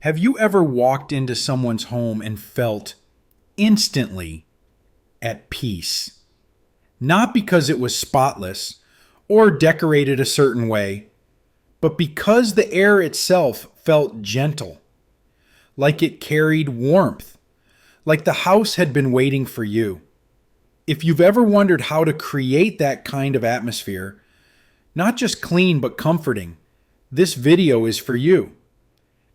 Have you ever walked into someone's home and felt instantly at peace? Not because it was spotless or decorated a certain way, but because the air itself felt gentle, like it carried warmth, like the house had been waiting for you. If you've ever wondered how to create that kind of atmosphere, not just clean but comforting, this video is for you.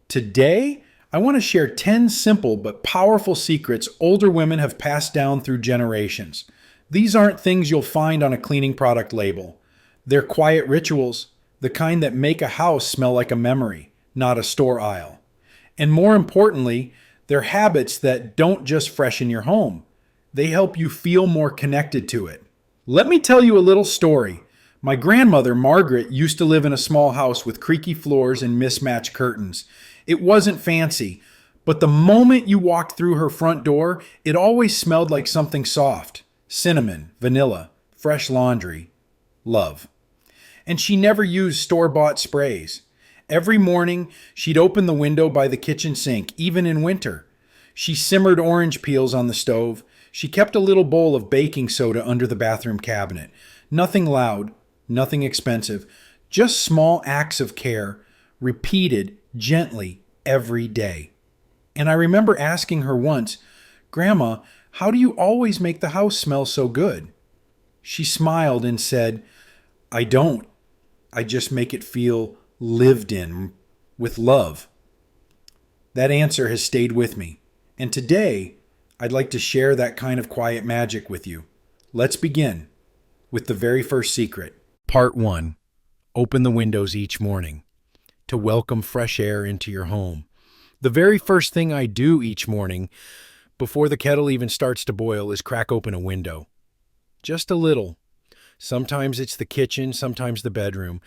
Today, I want to share 10 simple but powerful secrets older women have passed down through generations. These aren't things you'll find on a cleaning product label. They're quiet rituals, the kind that make a house smell like a memory, not a store aisle. And more importantly, they're habits that don't just freshen your home. They help you feel more connected to it. Let me tell you a little story. My grandmother, Margaret, used to live in a small house with creaky floors and mismatched curtains. It wasn't fancy, but the moment you walked through her front door, it always smelled like something soft. Cinnamon, vanilla, fresh laundry, love. And she never used store-bought sprays. Every morning, she'd open the window by the kitchen sink, even in winter. She simmered orange peels on the stove. She kept a little bowl of baking soda under the bathroom cabinet. Nothing loud, nothing expensive, just small acts of care, repeated gently every day. And I remember asking her once, "Grandma, how do you always make the house smell so good?" She smiled and said, "I don't. I just make it feel lived in with love." That answer has stayed with me. And today, I'd like to share that kind of quiet magic with you. Let's begin with the very first secret. Part 1. Open the windows each morning to welcome fresh air into your home. The very first thing I do each morning, before the kettle even starts to boil, is crack open a window. Just a little. Sometimes it's the kitchen, sometimes the bedroom.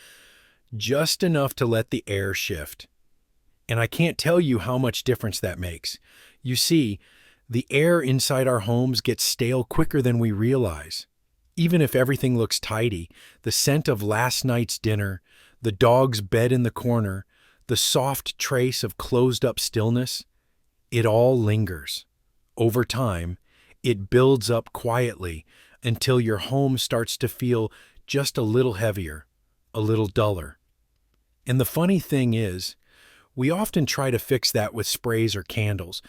Just enough to let the air shift. And I can't tell you how much difference that makes. You see, the air inside our homes gets stale quicker than we realize. Even if everything looks tidy, the scent of last night's dinner, the dog's bed in the corner, the soft trace of closed-up stillness, it all lingers. Over time, it builds up quietly until your home starts to feel just a little heavier, a little duller. And the funny thing is, we often try to fix that with sprays or candles,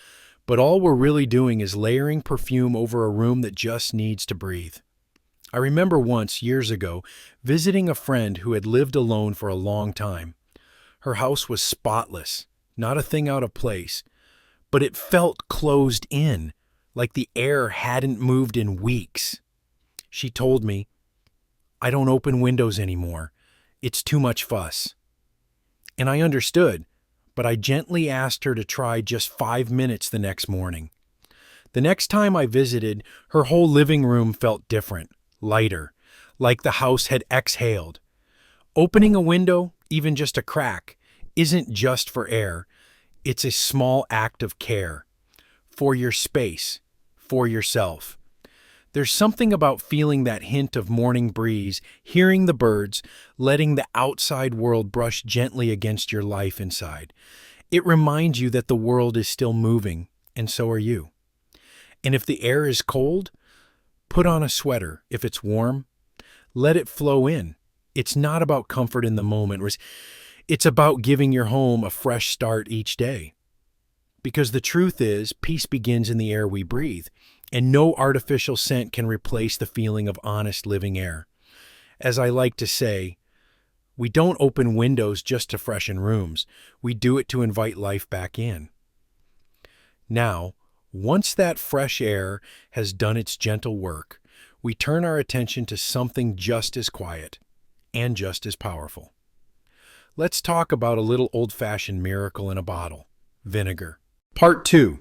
but all we're really doing is layering perfume over a room that just needs to breathe. I remember once, years ago, visiting a friend who had lived alone for a long time. Her house was spotless, not a thing out of place, but it felt closed in, like the air hadn't moved in weeks. She told me, "I don't open windows anymore. It's too much fuss." And I understood, but I gently asked her to try just 5 minutes the next morning. The next time I visited, her whole living room felt different, lighter, like the house had exhaled. Opening a window, even just a crack, isn't just for air. It's a small act of care. For your space, for yourself. There's something about feeling that hint of morning breeze, hearing the birds, letting the outside world brush gently against your life inside. It reminds you that the world is still moving, and so are you. And if the air is cold, put on a sweater. If it's warm, let it flow in. It's not about comfort in the moment. It's about giving your home a fresh start each day. Because the truth is, peace begins in the air we breathe, and no artificial scent can replace the feeling of honest living air. As I like to say, we don't open windows just to freshen rooms. We do it to invite life back in. Now, once that fresh air has done its gentle work, we turn our attention to something just as quiet and just as powerful. Let's talk about a little old-fashioned miracle in a bottle: vinegar. Part 2.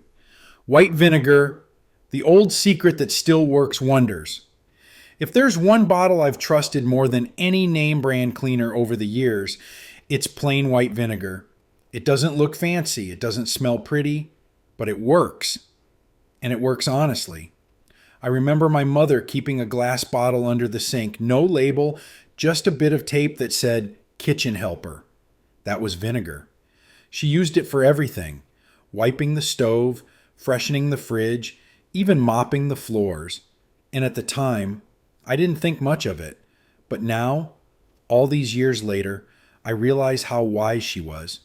White vinegar, the old secret that still works wonders. If there's one bottle I've trusted more than any name brand cleaner over the years, it's plain white vinegar. It doesn't look fancy, it doesn't smell pretty, but it works. And it works honestly. I remember my mother keeping a glass bottle under the sink, no label, just a bit of tape that said "kitchen helper." That was vinegar. She used it for everything: wiping the stove, freshening the fridge, even mopping the floors. And at the time, I didn't think much of it. But now, all these years later, I realize how wise she was.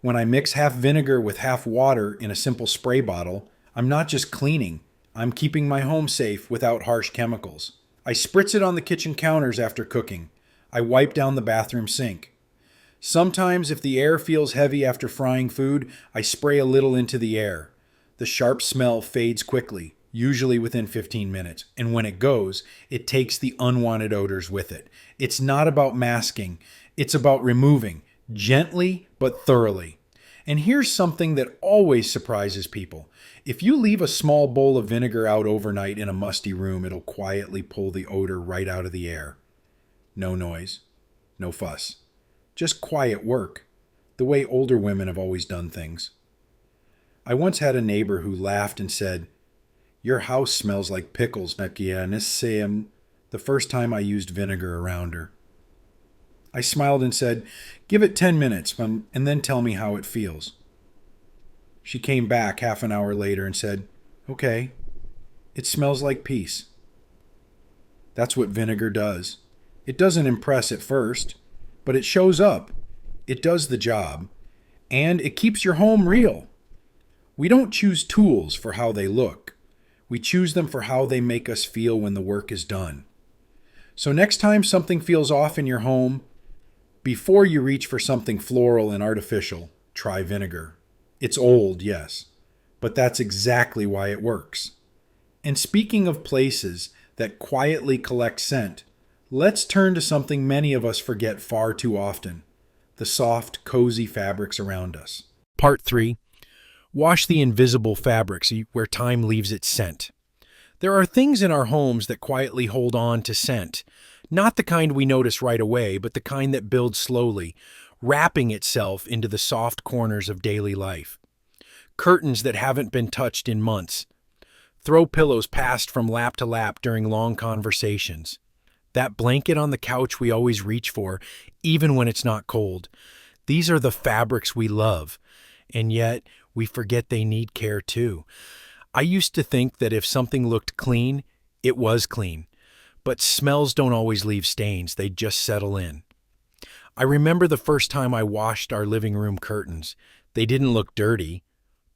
When I mix half vinegar with half water in a simple spray bottle, I'm not just cleaning, I'm keeping my home safe without harsh chemicals. I spritz it on the kitchen counters after cooking. I wipe down the bathroom sink. Sometimes, if the air feels heavy after frying food, I spray a little into the air. The sharp smell fades quickly, usually within 15 minutes, and when it goes, it takes the unwanted odors with it. It's not about masking, it's about removing, gently but thoroughly. And here's something that always surprises people. If you leave a small bowl of vinegar out overnight in a musty room, it'll quietly pull the odor right out of the air. No noise, no fuss. Just quiet work, the way older women have always done things. I once had a neighbor who laughed and said, "Your house smells like pickles, the first time I used vinegar around her." I smiled and said, "Give it 10 minutes and then tell me how it feels." She came back half an hour later and said, "Okay, it smells like peace." That's what vinegar does. It doesn't impress at first, but it shows up. It does the job. And it keeps your home real. We don't choose tools for how they look. We choose them for how they make us feel when the work is done. So next time something feels off in your home, before you reach for something floral and artificial, try vinegar. It's old, yes, but that's exactly why it works. And speaking of places that quietly collect scent, let's turn to something many of us forget far too often: the soft, cozy fabrics around us. Part 3. Wash the invisible fabrics where time leaves its scent. There are things in our homes that quietly hold on to scent. Not the kind we notice right away, but the kind that builds slowly, wrapping itself into the soft corners of daily life. Curtains that haven't been touched in months. Throw pillows passed from lap to lap during long conversations. That blanket on the couch we always reach for, even when it's not cold. These are the fabrics we love, and yet we forget they need care too. I used to think that if something looked clean, it was clean. But smells don't always leave stains, they just settle in. I remember the first time I washed our living room curtains. They didn't look dirty,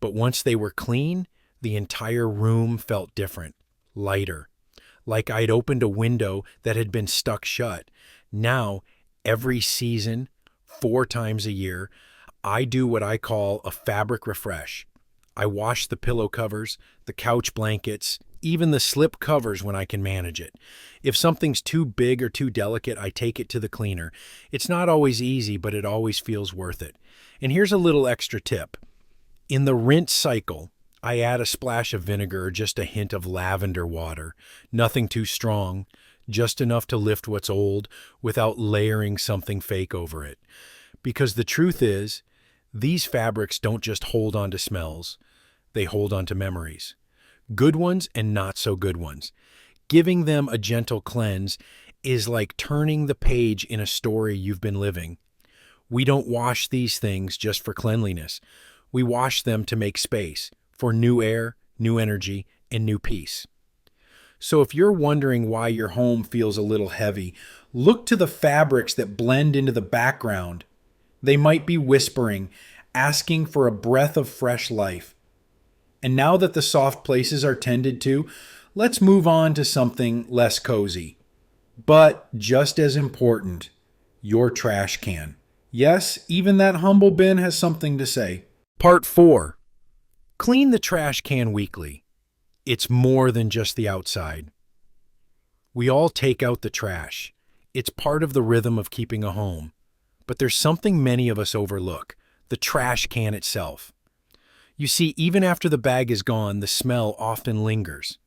but once they were clean, the entire room felt different, lighter, like I'd opened a window that had been stuck shut. Now, every season, 4 times a year, I do what I call a fabric refresh. I wash the pillow covers, the couch blankets, even the slip covers when I can manage it. If something's too big or too delicate, I take it to the cleaner. It's not always easy, but it always feels worth it. And here's a little extra tip. In the rinse cycle, I add a splash of vinegar or just a hint of lavender water. Nothing too strong, just enough to lift what's old without layering something fake over it. Because the truth is, these fabrics don't just hold on to smells, they hold on to memories. Good ones and not so good ones. Giving them a gentle cleanse is like turning the page in a story you've been living. We don't wash these things just for cleanliness. We wash them to make space for new air, new energy, and new peace. So if you're wondering why your home feels a little heavy, look to the fabrics that blend into the background. They might be whispering, asking for a breath of fresh life. And now that the soft places are tended to, let's move on to something less cozy. But just as important, your trash can. Yes, even that humble bin has something to say. Part 4. Clean the trash can weekly. It's more than just the outside. We all take out the trash. It's part of the rhythm of keeping a home. But there's something many of us overlook: the trash can itself. You see, even after the bag is gone, the smell often lingers.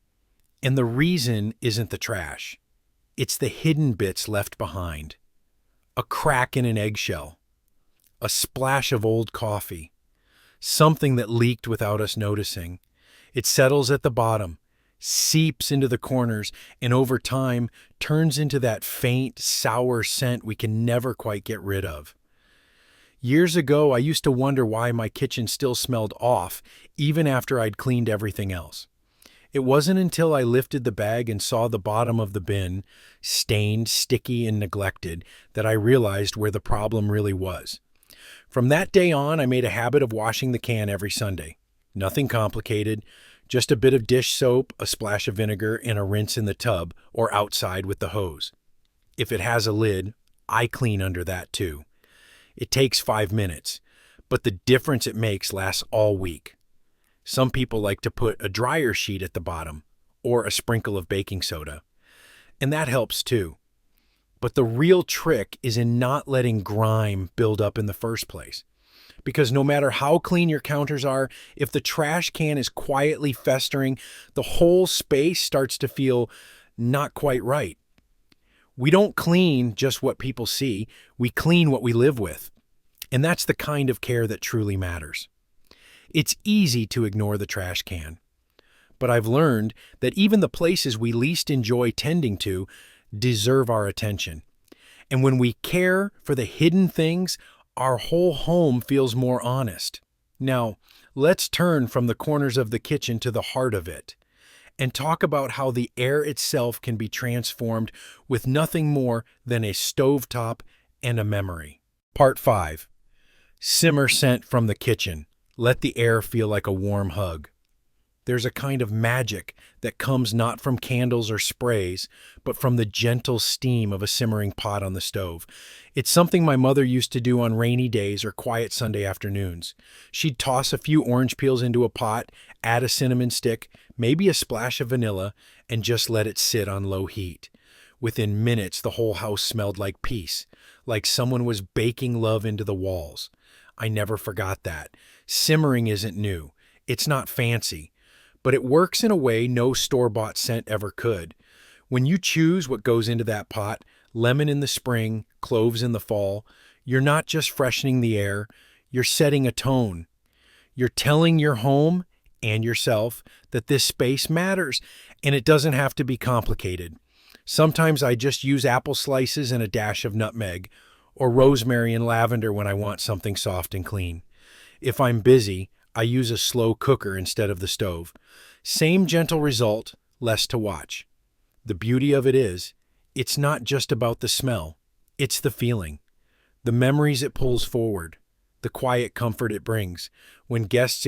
And the reason isn't the trash. It's the hidden bits left behind. A crack in an eggshell. A splash of old coffee. Something that leaked without us noticing. It settles at the bottom, seeps into the corners, and over time turns into that faint, sour scent we can never quite get rid of. Years ago, I used to wonder why my kitchen still smelled off, even after I'd cleaned everything else. It wasn't until I lifted the bag and saw the bottom of the bin, stained, sticky, and neglected, that I realized where the problem really was. From that day on, I made a habit of washing the can every Sunday. Nothing complicated, just a bit of dish soap, a splash of vinegar, and a rinse in the tub or outside with the hose. If it has a lid, I clean under that too. It takes 5 minutes, but the difference it makes lasts all week. Some people like to put a dryer sheet at the bottom or a sprinkle of baking soda, and that helps too. But the real trick is in not letting grime build up in the first place. Because no matter how clean your counters are, if the trash can is quietly festering, the whole space starts to feel not quite right. We don't clean just what people see, we clean what we live with. And that's the kind of care that truly matters. It's easy to ignore the trash can. But I've learned that even the places we least enjoy tending to deserve our attention. And when we care for the hidden things, our whole home feels more honest. Now, let's turn from the corners of the kitchen to the heart of it and talk about how the air itself can be transformed with nothing more than a stovetop and a memory. Part 5. Simmer scent from the kitchen. Let the air feel like a warm hug. There's a kind of magic that comes not from candles or sprays, but from the gentle steam of a simmering pot on the stove. It's something my mother used to do on rainy days or quiet Sunday afternoons. She'd toss a few orange peels into a pot, add a cinnamon stick, maybe a splash of vanilla, and just let it sit on low heat. Within minutes, the whole house smelled like peace, like someone was baking love into the walls. I never forgot that. Simmering isn't new. It's not fancy. But it works in a way no store-bought scent ever could. When you choose what goes into that pot, lemon in the spring, cloves in the fall, you're not just freshening the air, you're setting a tone. You're telling your home and yourself that this space matters, and it doesn't have to be complicated. Sometimes I just use apple slices and a dash of nutmeg, or rosemary and lavender when I want something soft and clean. If I'm busy, I use a slow cooker instead of the stove. Same gentle result, less to watch. The beauty of it is, it's not just about the smell, it's the feeling, the memories it pulls forward, the quiet comfort it brings. When guests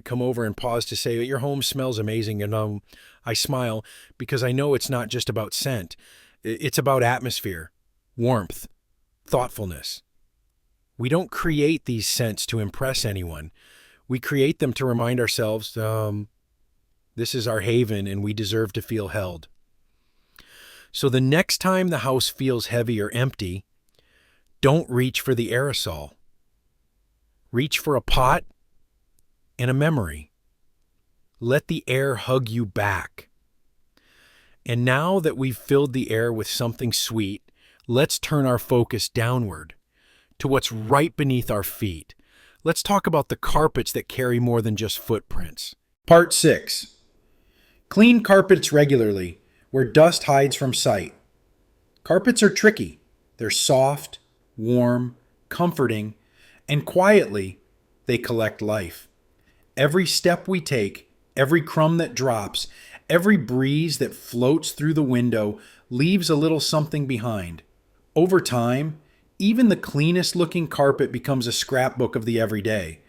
come over and pause to say, "Your home smells amazing," and I smile because I know it's not just about scent. It's about atmosphere, warmth, thoughtfulness. We don't create these scents to impress anyone. We create them to remind ourselves, this is our haven and we deserve to feel held. So the next time the house feels heavy or empty, don't reach for the aerosol. Reach for a pot and a memory. Let the air hug you back. And now that we've filled the air with something sweet, let's turn our focus downward to what's right beneath our feet. Let's talk about the carpets that carry more than just footprints. Part 6. Clean carpets regularly, where dust hides from sight. Carpets are tricky. They're soft, warm, comforting, and quietly, they collect life. Every step we take, every crumb that drops, every breeze that floats through the window leaves a little something behind. Over time, even the cleanest looking carpet becomes a scrapbook of the everyday.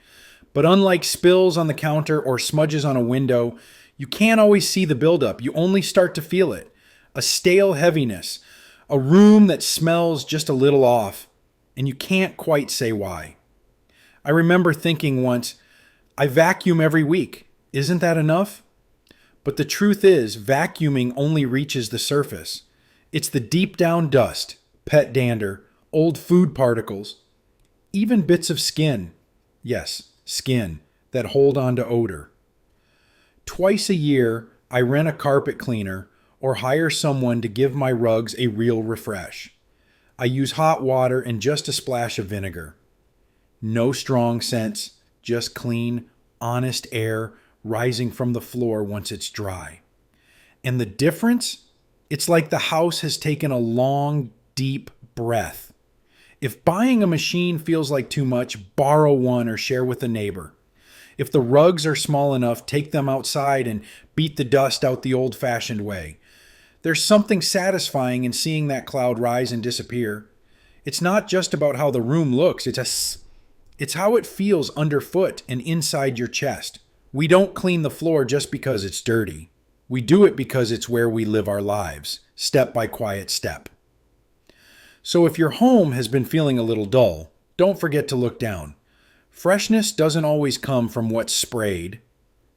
But unlike spills on the counter or smudges on a window, you can't always see the buildup. You only start to feel it. A stale heaviness, a room that smells just a little off, and you can't quite say why. I remember thinking once, I vacuum every week. Isn't that enough? But the truth is, vacuuming only reaches the surface. It's the deep down dust, pet dander, old food particles, even bits of skin. Yes, skin that hold on to odor. Twice a year, I rent a carpet cleaner or hire someone to give my rugs a real refresh. I use hot water and just a splash of vinegar. No strong scents, just clean, honest air rising from the floor once it's dry. And the difference? It's like the house has taken a long, deep breath. If buying a machine feels like too much, borrow one or share with a neighbor. If the rugs are small enough, take them outside and beat the dust out the old-fashioned way. There's something satisfying in seeing that cloud rise and disappear. It's not just about how the room looks, it's how it feels underfoot and inside your chest. We don't clean the floor just because it's dirty. We do it because it's where we live our lives, step by quiet step. So if your home has been feeling a little dull, don't forget to look down. Freshness doesn't always come from what's sprayed.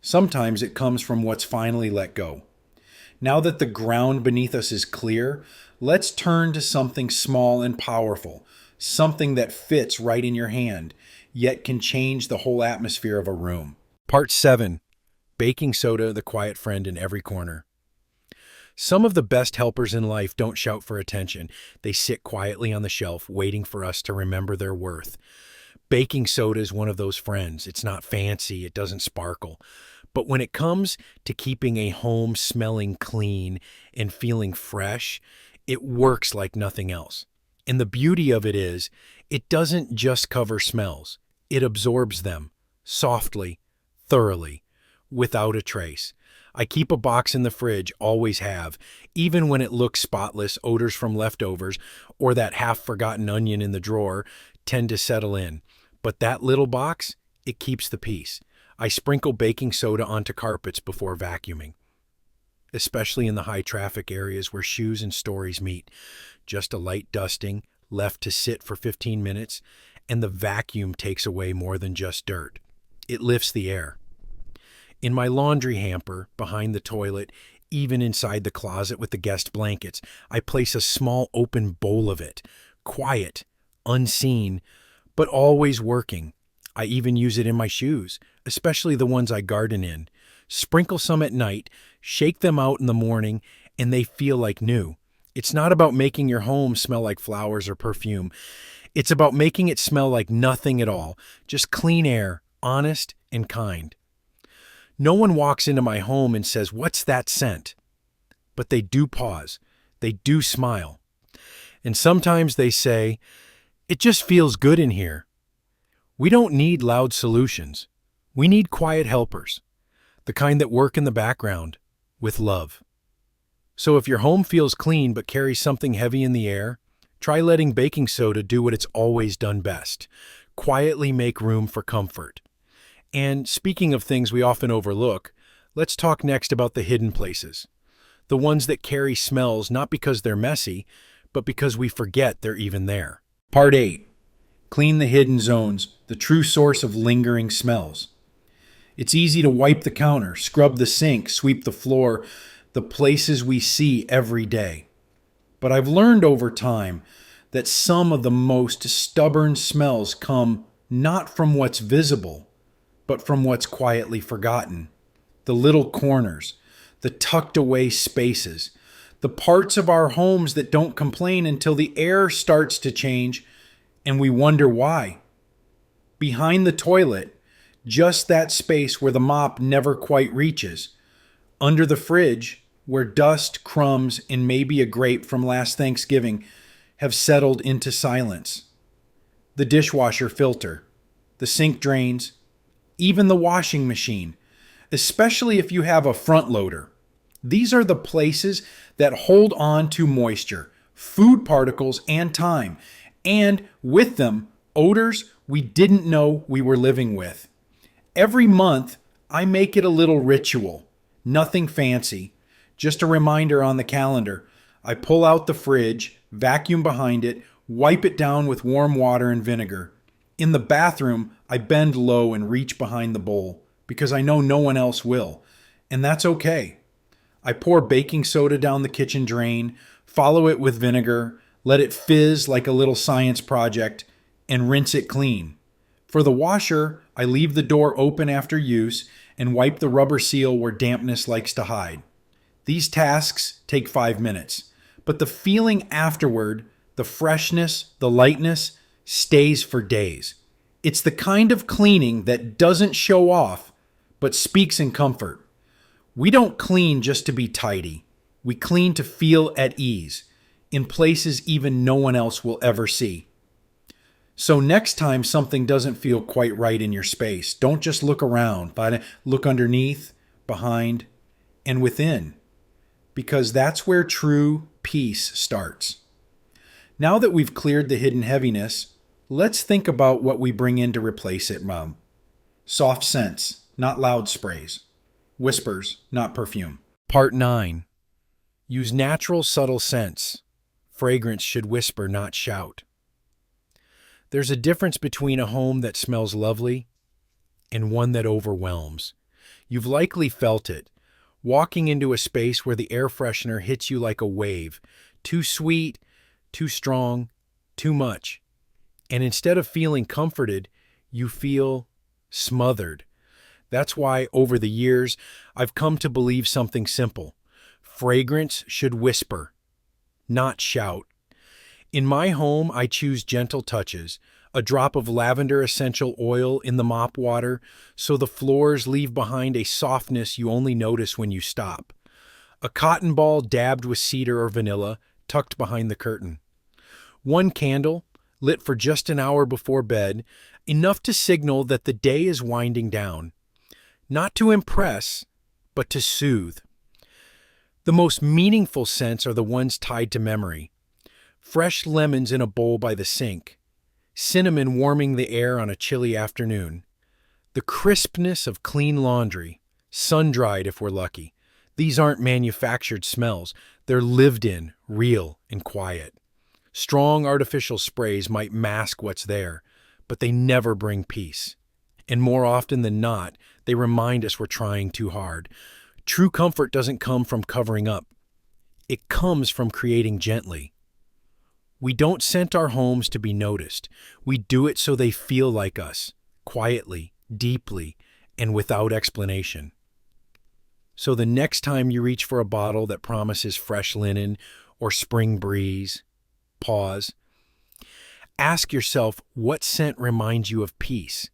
Sometimes it comes from what's finally let go. Now that the ground beneath us is clear, let's turn to something small and powerful, something that fits right in your hand, yet can change the whole atmosphere of a room. Part 7. Baking soda, the quiet friend in every corner. Some of the best helpers in life don't shout for attention. They sit quietly on the shelf, waiting for us to remember their worth. Baking soda is one of those friends. It's not fancy, it doesn't sparkle. But when it comes to keeping a home smelling clean and feeling fresh, it works like nothing else. And the beauty of it is, it doesn't just cover smells. It absorbs them, softly, thoroughly, without a trace. I keep a box in the fridge, always have, even when it looks spotless. Odors from leftovers or that half-forgotten onion in the drawer tend to settle in. But that little box, it keeps the peace. I sprinkle baking soda onto carpets before vacuuming, especially in the high-traffic areas where shoes and stories meet. Just a light dusting, left to sit for 15 minutes, and the vacuum takes away more than just dirt. It lifts the air. In my laundry hamper, behind the toilet, even inside the closet with the guest blankets, I place a small open bowl of it. Quiet, unseen, but always working. I even use it in my shoes, especially the ones I garden in. Sprinkle some at night, shake them out in the morning, and they feel like new. It's not about making your home smell like flowers or perfume. It's about making it smell like nothing at all, just clean air, honest and kind. No one walks into my home and says, "What's that scent?" But they do pause. They do smile. And sometimes they say, "It just feels good in here." We don't need loud solutions. We need quiet helpers, the kind that work in the background with love. So if your home feels clean but carries something heavy in the air, try letting baking soda do what it's always done best. Quietly make room for comfort. And speaking of things we often overlook, let's talk next about the hidden places. The ones that carry smells not because they're messy, but because we forget they're even there. Part 8. Clean the hidden zones, the true source of lingering smells. It's easy to wipe the counter, scrub the sink, sweep the floor, the places we see every day. But I've learned over time that some of the most stubborn smells come not from what's visible, but from what's quietly forgotten. The little corners, the tucked away spaces, the parts of our homes that don't complain until the air starts to change and we wonder why. Behind the toilet, just that space where the mop never quite reaches. Under the fridge, where dust, crumbs, and maybe a grape from last Thanksgiving have settled into silence. The dishwasher filter, the sink drains, even the washing machine, especially if you have a front loader. These are the places that hold on to moisture, food particles, and time, and with them, odors we didn't know we were living with. Every month, I make it a little ritual. Nothing fancy, just a reminder on the calendar. I pull out the fridge, vacuum behind it, wipe it down with warm water and vinegar. In the bathroom, I bend low and reach behind the bowl because I know no one else will, and that's okay. I pour baking soda down the kitchen drain, follow it with vinegar, let it fizz like a little science project, and rinse it clean. For the washer, I leave the door open after use and wipe the rubber seal where dampness likes to hide. These tasks take 5 minutes, but the feeling afterward, the freshness, the lightness, stays for days. It's the kind of cleaning that doesn't show off, but speaks in comfort. We don't clean just to be tidy. We clean to feel at ease, in places even no one else will ever see. So next time something doesn't feel quite right in your space, don't just look around, but look underneath, behind, and within, because that's where true peace starts. Now that we've cleared the hidden heaviness, let's think about what we bring in to replace it, Mom. Soft scents, not loud sprays. Whispers, not perfume. Part 9. Use natural, subtle scents. Fragrance should whisper, not shout. There's a difference between a home that smells lovely and one that overwhelms. You've likely felt it, walking into a space where the air freshener hits you like a wave, too sweet, too strong, too much. And instead of feeling comforted, you feel smothered. That's why, over the years, I've come to believe something simple. Fragrance should whisper, not shout. In my home, I choose gentle touches, a drop of lavender essential oil in the mop water, so the floors leave behind a softness you only notice when you stop. A cotton ball dabbed with cedar or vanilla, tucked behind the curtain. One candle, lit for just an hour before bed, enough to signal that the day is winding down. Not to impress, but to soothe. The most meaningful scents are the ones tied to memory. Fresh lemons in a bowl by the sink, cinnamon warming the air on a chilly afternoon, the crispness of clean laundry, sun-dried if we're lucky. These aren't manufactured smells. They're lived in, real, and quiet. Strong artificial sprays might mask what's there, but they never bring peace. And more often than not, they remind us we're trying too hard. True comfort doesn't come from covering up. It comes from creating gently. We don't scent our homes to be noticed. We do it so they feel like us, quietly, deeply, and without explanation. So the next time you reach for a bottle that promises fresh linen or spring breeze, pause. Ask yourself what scent reminds you of peace,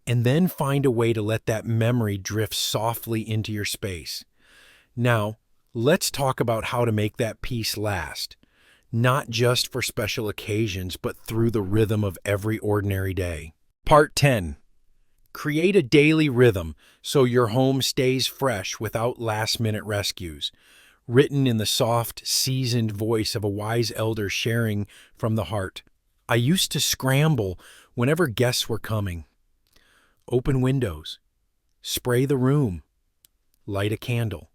and then find a way to let that memory drift softly into your space. Now, let's talk about how to make that peace last. Not just for special occasions, but through the rhythm of every ordinary day. Part 10. Create a daily rhythm so your home stays fresh without last-minute rescues. Written in the soft, seasoned voice of a wise elder sharing from the heart. I used to scramble whenever guests were coming. Open windows. Spray the room. Light a candle.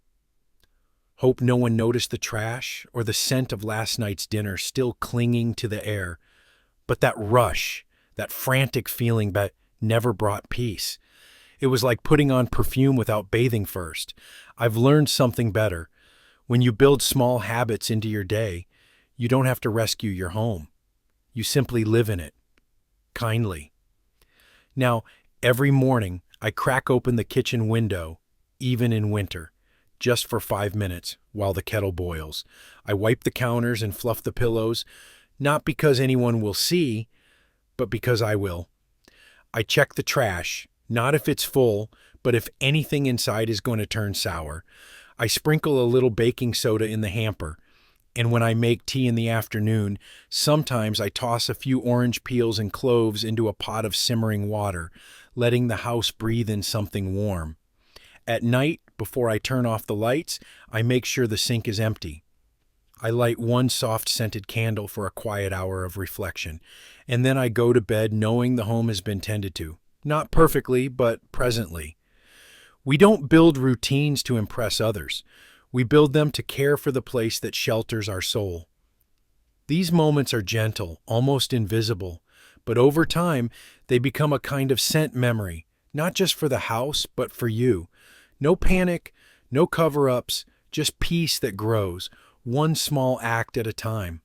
Hope no one noticed the trash or the scent of last night's dinner still clinging to the air. But that rush, that frantic feeling that never brought peace. It was like putting on perfume without bathing first. I've learned something better. When you build small habits into your day, you don't have to rescue your home. You simply live in it, kindly. Now, every morning, I crack open the kitchen window, even in winter. Just for 5 minutes while the kettle boils. I wipe the counters and fluff the pillows, not because anyone will see, but because I will. I check the trash, not if it's full, but if anything inside is going to turn sour. I sprinkle a little baking soda in the hamper, and when I make tea in the afternoon, sometimes I toss a few orange peels and cloves into a pot of simmering water, letting the house breathe in something warm. At night, before I turn off the lights, I make sure the sink is empty. I light one soft-scented candle for a quiet hour of reflection, and then I go to bed knowing the home has been tended to. Not perfectly, but presently. We don't build routines to impress others. We build them to care for the place that shelters our soul. These moments are gentle, almost invisible, but over time, they become a kind of scent memory, not just for the house, but for you. No panic, no cover-ups, just peace that grows, one small act at a time.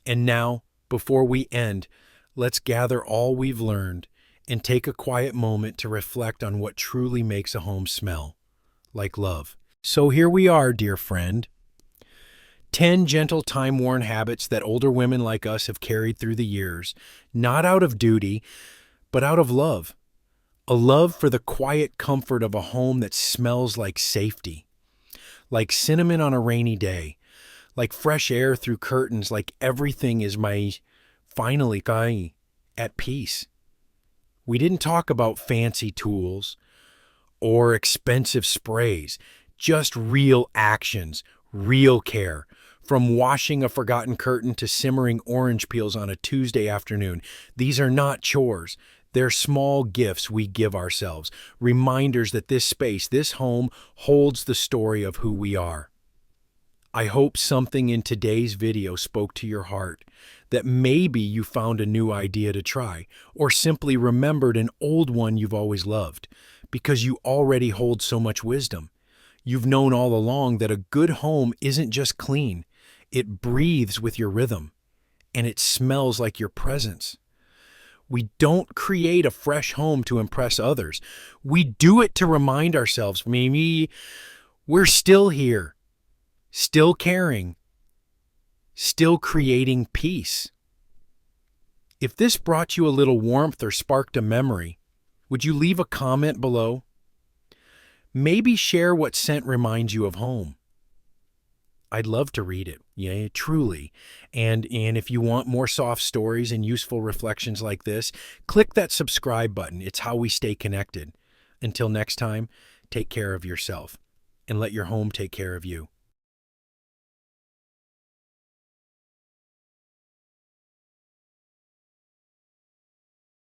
And now, before we end, let's gather all we've learned and take a quiet moment to reflect on what truly makes a home smell like love. So here we are, dear friend. 10 gentle, time-worn habits that older women like us have carried through the years, not out of duty, but out of love. A love for the quiet comfort of a home that smells like safety, like cinnamon on a rainy day, like fresh air through curtains, like everything is my finally kai. at peace. We didn't talk about fancy tools or expensive sprays, just real actions, real care. From washing a forgotten curtain to simmering orange peels on a Tuesday afternoon, these are not chores. They're small gifts we give ourselves, reminders that this space, this home, holds the story of who we are. I hope something in today's video spoke to your heart, that maybe you found a new idea to try, or simply remembered an old one you've always loved, because you already hold so much wisdom. You've known all along that a good home isn't just clean, it breathes with your rhythm, and it smells like your presence. We don't create a fresh home to impress others. We do it to remind ourselves, maybe we're still here, still caring, still creating peace. If this brought you a little warmth or sparked a memory, would you leave a comment below? Maybe share what scent reminds you of home. I'd love to read it, yeah, truly. And if you want more soft stories and useful reflections like this, click that subscribe button. It's how we stay connected. Until next time, take care of yourself and let your home take care of you.